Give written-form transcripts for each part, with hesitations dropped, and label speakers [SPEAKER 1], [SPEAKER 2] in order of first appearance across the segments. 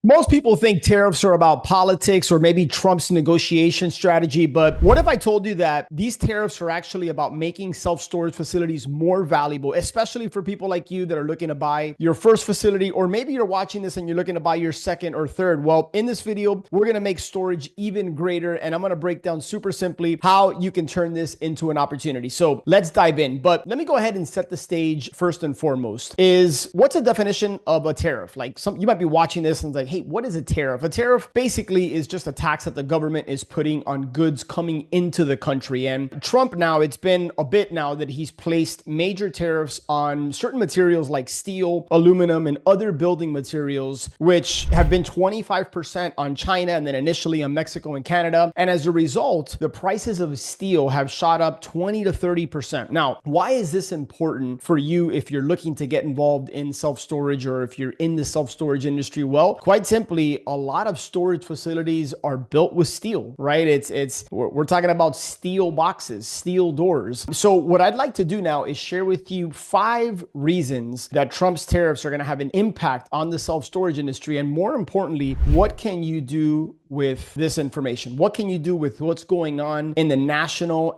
[SPEAKER 1] Most people think tariffs are about politics or maybe Trump's negotiation strategy, but what if I told you that these tariffs are actually about making self-storage facilities more valuable, especially for people like you that are looking to buy your first facility, or maybe you're watching this and you're looking to buy your second or third. Well, in this video, we're going to make storage even greater, and I'm going to break down super simply how you can turn this into an opportunity. So let's dive in, but let me go ahead and set the stage first and foremost. What's a definition of a tariff? You might be watching this and it's like, hey, what is a tariff? A tariff basically is just a tax that the government is putting on goods coming into the country. And Trump now, it's been a bit now that he's placed major tariffs on certain materials like steel, aluminum, and other building materials, which have been 25% on China and then initially on Mexico and Canada. And as a result, the prices of steel have shot up 20 to 30%. Now, why is this important for you if you're looking to get involved in self-storage or if you're in the self-storage industry? Well, quite simply, a lot of storage facilities are built with steel, right? We're talking about steel boxes, steel doors. So what I'd like to do now is share with you 5 reasons that Trump's tariffs are going to have an impact on the self-storage industry. And more importantly, what can you do with this information? What can you do with what's going on in the national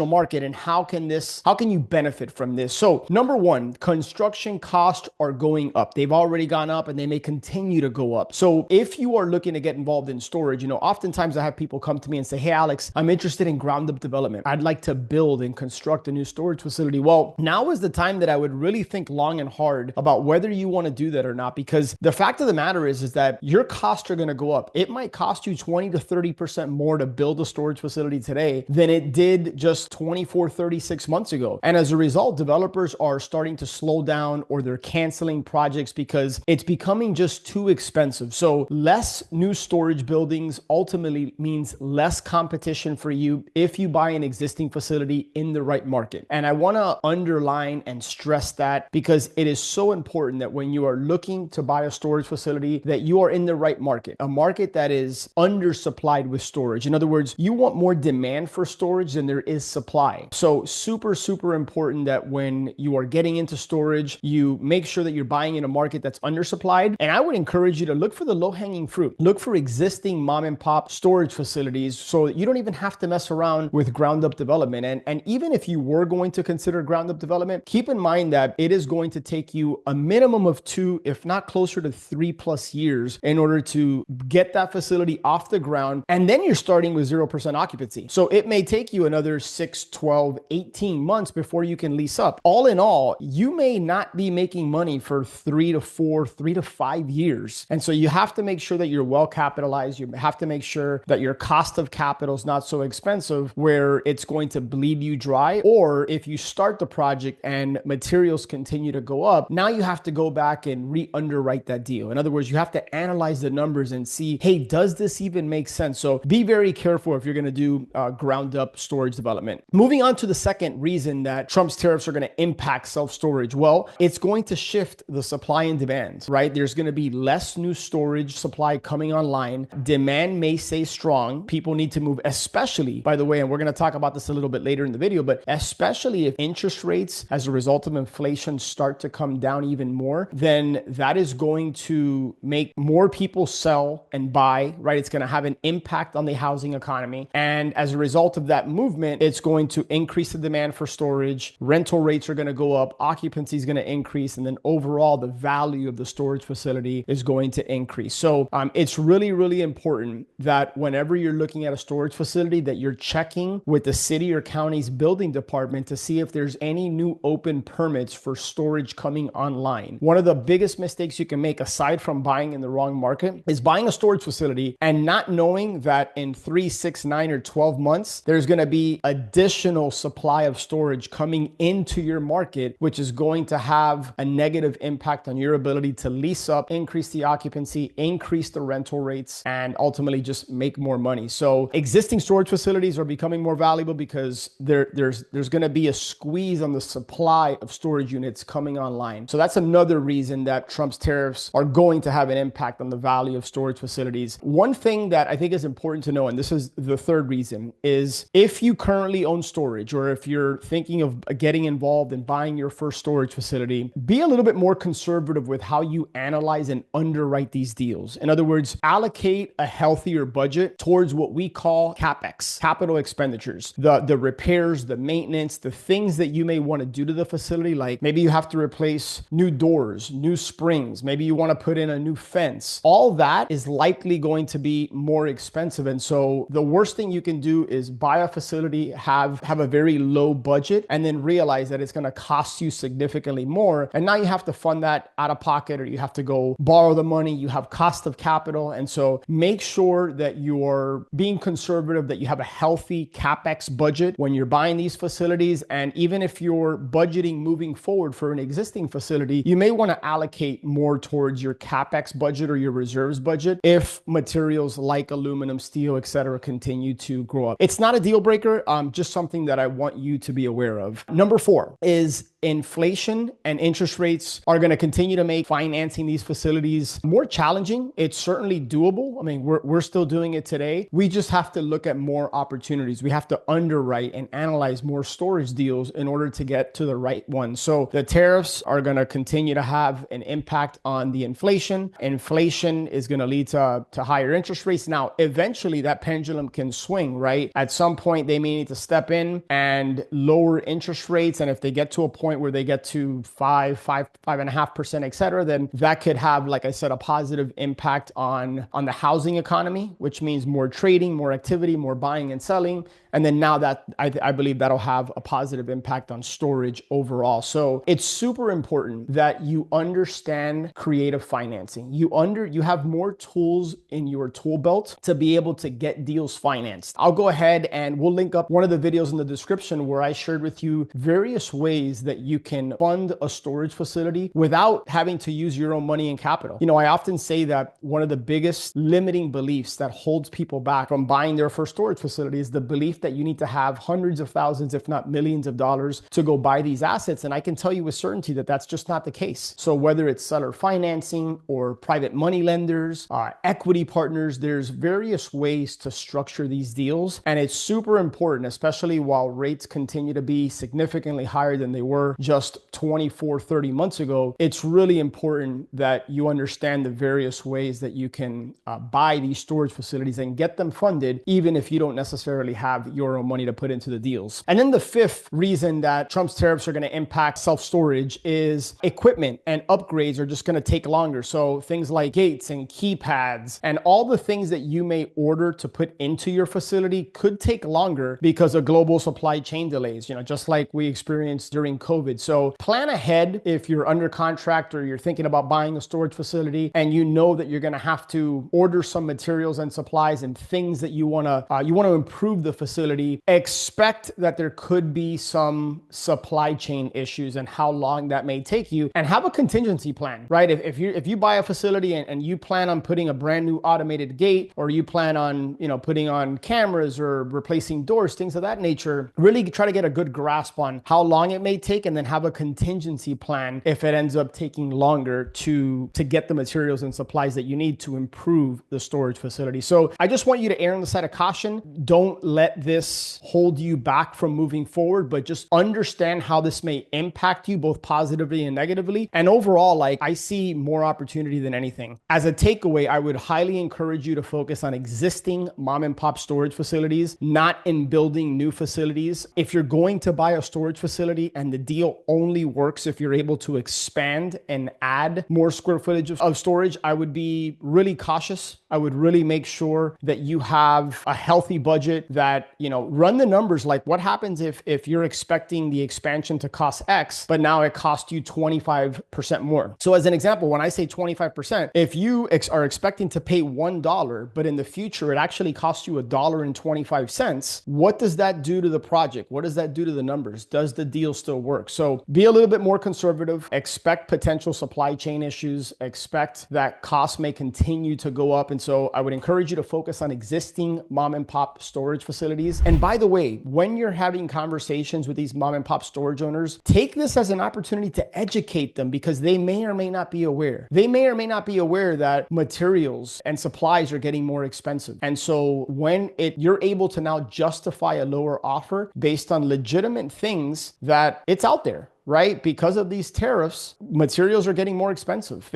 [SPEAKER 1] market, and how can you benefit from this? So number one, construction costs are going up. They've already gone up and they may continue to go up. So if you are looking to get involved in storage, oftentimes I have people come to me and say, hey, Alex, I'm interested in ground up development. I'd like to build and construct a new storage facility. Well, now is the time that I would really think long and hard about whether you want to do that or not, because the fact of the matter is that your costs are going to go up. It might cost you 20 to 30% more to build a storage facility today than it did just 24, 36 months ago. And as a result, developers are starting to slow down or they're canceling projects because it's becoming just too expensive. So less new storage buildings ultimately means less competition for you if you buy an existing facility in the right market. And I want to underline and stress that because it is so important that when you are looking to buy a storage facility, that you are in the right market, a market that is undersupplied with storage. In other words, you want more demand for storage than there is supply. So super, super important that when you are getting into storage, you make sure that you're buying in a market that's undersupplied. And I would encourage you to look for the low-hanging fruit. Look for existing mom and pop storage facilities so you don't even have to mess around with ground up development. And even if you were going to consider ground up development, keep in mind that it is going to take you a minimum of 2, if not closer to 3+ years in order to get that facility off the ground. And then you're starting with 0% occupancy. So it may take you another 6, 12, 18 months before you can lease up. All in all, you may not be making money for 3 to 4, 3 to 5 years. And so you have to make sure that you're well capitalized. You have to make sure that your cost of capital is not so expensive where it's going to bleed you dry. Or if you start the project and materials continue to go up, now you have to go back and re-underwrite that deal. In other words, you have to analyze the numbers and see, hey, does this even make sense? So be very careful if you're going to do ground up storage development. Moving on to the second reason that Trump's tariffs are going to impact self-storage. Well, it's going to shift the supply and demand, right? There's going to be less new storage supply coming online. Demand may stay strong. People need to move, especially, by the way, and we're going to talk about this a little bit later in the video, but especially if interest rates as a result of inflation start to come down even more, then that is going to make more people sell and buy, right? It's going to have an impact on the housing economy. And as a result of that movement, it's going to increase the demand for storage. Rental rates are going to go up. Occupancy is going to increase. And then overall, the value of the storage facility is going to increase. So it's really, really important that whenever you're looking at a storage facility, that you're checking with the city or county's building department to see if there's any new open permits for storage coming online. One of the biggest mistakes you can make, aside from buying in the wrong market, is buying a storage facility and not knowing that in 3, 6, 9, or 12 months, there's going to be additional supply of storage coming into your market, which is going to have a negative impact on your ability to lease up, increase the occupancy, increase the rental rates, and ultimately just make more money. So existing storage facilities are becoming more valuable because there's going to be a squeeze on the supply of storage units coming online. So that's another reason that Trump's tariffs are going to have an impact on the value of storage facilities. facilities. One thing that I think is important to know, and this is the third reason, is if you currently own storage or if you're thinking of getting involved in buying your first storage facility, be a little bit more conservative with how you analyze and underwrite these deals. In other words, allocate a healthier budget towards what we call CapEx, capital expenditures, the repairs, the maintenance, the things that you may want to do to the facility. Like maybe you have to replace new doors, new springs, maybe you want to put in a new fence. All that is likely going to be more expensive. And so the worst thing you can do is buy a facility, have a very low budget, and then realize that it's going to cost you significantly more. And now you have to fund that out of pocket, or you have to go borrow the money. You have cost of capital. And so make sure that you're being conservative, that you have a healthy CapEx budget when you're buying these facilities. And even if you're budgeting moving forward for an existing facility, you may want to allocate more towards your CapEx budget or your reserves budget if materials like aluminum, steel, etc. continue to grow up. It's not a deal breaker, just something that I want you to be aware of. Number 4 is inflation and interest rates are going to continue to make financing these facilities more challenging. It's certainly doable. I mean, we're still doing it today. We just have to look at more opportunities. We have to underwrite and analyze more storage deals in order to get to the right one. So the tariffs are going to continue to have an impact on the inflation. Inflation is going to lead to higher interest rates. Now, eventually that pendulum can swing, right? At some point, they may need to step in and lower interest rates. And if they get to a point where they get to 5.5%, et cetera, then that could have, like I said, a positive impact on the housing economy, which means more trading, more activity, more buying and selling. And then now that I believe that'll have a positive impact on storage overall. So it's super important that you understand creative financing. You have more tools in your tool belt to be able to get deals financed. I'll go ahead and we'll link up one of the videos in the description where I shared with you various ways that you can fund a storage facility without having to use your own money and capital. You know, I often say that one of the biggest limiting beliefs that holds people back from buying their first storage facility is the belief that you need to have hundreds of thousands, if not millions of dollars to go buy these assets. And I can tell you with certainty that that's just not the case. So whether it's seller financing or private money lenders, equity partners, there's various ways to structure these deals. And it's super important, especially while rates continue to be significantly higher than they were just 24, 30 months ago. It's really important that you understand the various ways that you can buy these storage facilities and get them funded, even if you don't necessarily have your own money to put into the deals. And then the 5th reason that Trump's tariffs are going to impact self-storage is equipment and upgrades are just going to take longer. So things like gates and keypads and all the things that you may order to put into your facility could take longer because of global supply chain delays, you know, just like we experienced during COVID. So plan ahead if you're under contract or you're thinking about buying a storage facility and you know that you're going to have to order some materials and supplies and things that you want to improve the facility. Expect that there could be some supply chain issues and how long that may take you, and have a contingency plan, right? If you buy a facility and you plan on putting a brand new automated gate, or you plan on, you know, putting on cameras or replacing doors, things of that nature, really try to get a good grasp on how long it may take, and then have a contingency plan if it ends up taking longer to get the materials and supplies that you need to improve the storage facility. So I just want you to err on the side of caution. Don't let this hold you back from moving forward, but just understand how this may impact you both positively and negatively. And overall, like, I see more opportunity than anything. As a takeaway, I would highly encourage you to focus on existing mom and pop storage facilities, not in building new facilities. If you're going to buy a storage facility and the deal only works if you're able to expand and add more square footage of storage, I would be really cautious. I would really make sure that you have a healthy budget, that, you know, run the numbers. Like, what happens if you're expecting the expansion to cost X, but now it costs you 25% more? So as an example, when I say 25%, if you are expecting to pay $1, but in the future it actually costs you $1.25, what does that do to the project? What does that do to the numbers? Does the deal still work? works. So be a little bit more conservative, expect potential supply chain issues, expect that costs may continue to go up. And so I would encourage you to focus on existing mom and pop storage facilities. And by the way, when you're having conversations with these mom and pop storage owners, take this as an opportunity to educate them, because they may or may not be aware. They may or may not be aware that materials and supplies are getting more expensive. And so when you're able to now justify a lower offer based on legitimate things, that it's out there, right? Because of these tariffs, materials are getting more expensive.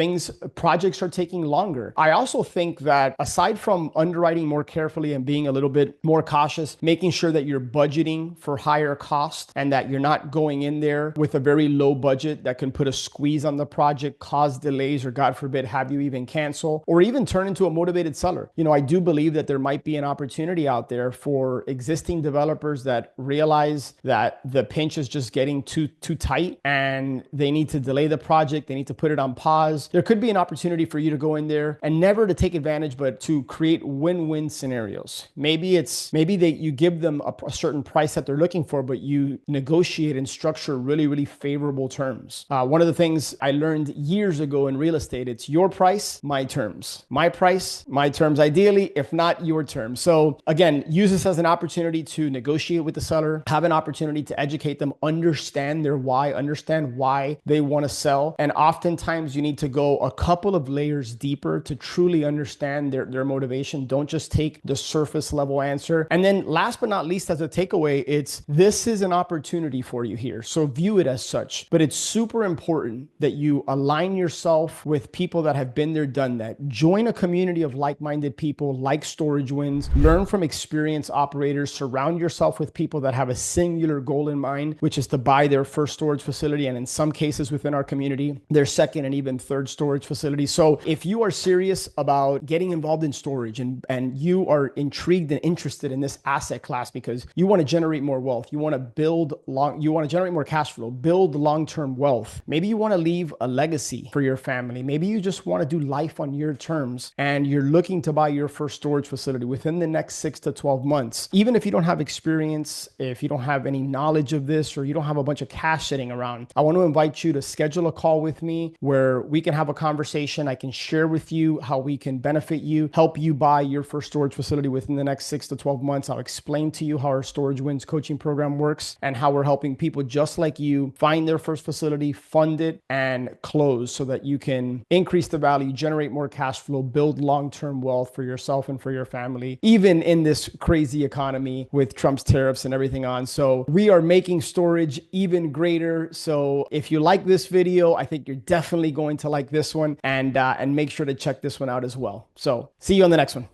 [SPEAKER 1] Projects are taking longer. I also think that aside from underwriting more carefully and being a little bit more cautious, making sure that you're budgeting for higher cost and that you're not going in there with a very low budget that can put a squeeze on the project, cause delays, or God forbid, have you even cancel or even turn into a motivated seller. I do believe that there might be an opportunity out there for existing developers that realize that the pinch is just getting too tight and they need to delay the project. They need to put it on pause. There could be an opportunity for you to go in there and never to take advantage, but to create win-win scenarios. Maybe that you give them a certain price that they're looking for, but you negotiate and structure really, really favorable terms. One of the things I learned years ago in real estate, it's your price, my terms. My price, my terms, ideally, if not your terms. So again, use this as an opportunity to negotiate with the seller, have an opportunity to educate them, understand their why, understand why they want to sell. And oftentimes you need to go a couple of layers deeper to truly understand their motivation. Don't just take the surface level answer. And then last but not least, as a takeaway, this is an opportunity for you here. So view it as such. But it's super important that you align yourself with people that have been there, done that. Join a community of like-minded people, like Storage Wins. Learn from experienced operators. Surround yourself with people that have a singular goal in mind, which is to buy their first storage facility, and in some cases within our community, their second and even third storage facility. So if you are serious about getting involved in storage and you are intrigued and interested in this asset class because you want to generate more wealth, you want to generate more cash flow, build long-term wealth. Maybe you want to leave a legacy for your family. Maybe you just want to do life on your terms and you're looking to buy your first storage facility within the next 6 to 12 months. Even if you don't have experience, if you don't have any knowledge of this, or you don't have a bunch of cash sitting around, I want to invite you to schedule a call with me where we can have a conversation. I can share with you how we can benefit you, help you buy your first storage facility within the next 6 to 12 months. I'll explain to you how our Storage Wins coaching program works and how we're helping people just like you find their first facility, fund it, and close so that you can increase the value, generate more cash flow, build long-term wealth for yourself and for your family, even in this crazy economy with Trump's tariffs and everything on. So we are making storage even greater. So if you like this video, I think you're definitely going to like this one, and make sure to check this one out as well. So see you on the next one.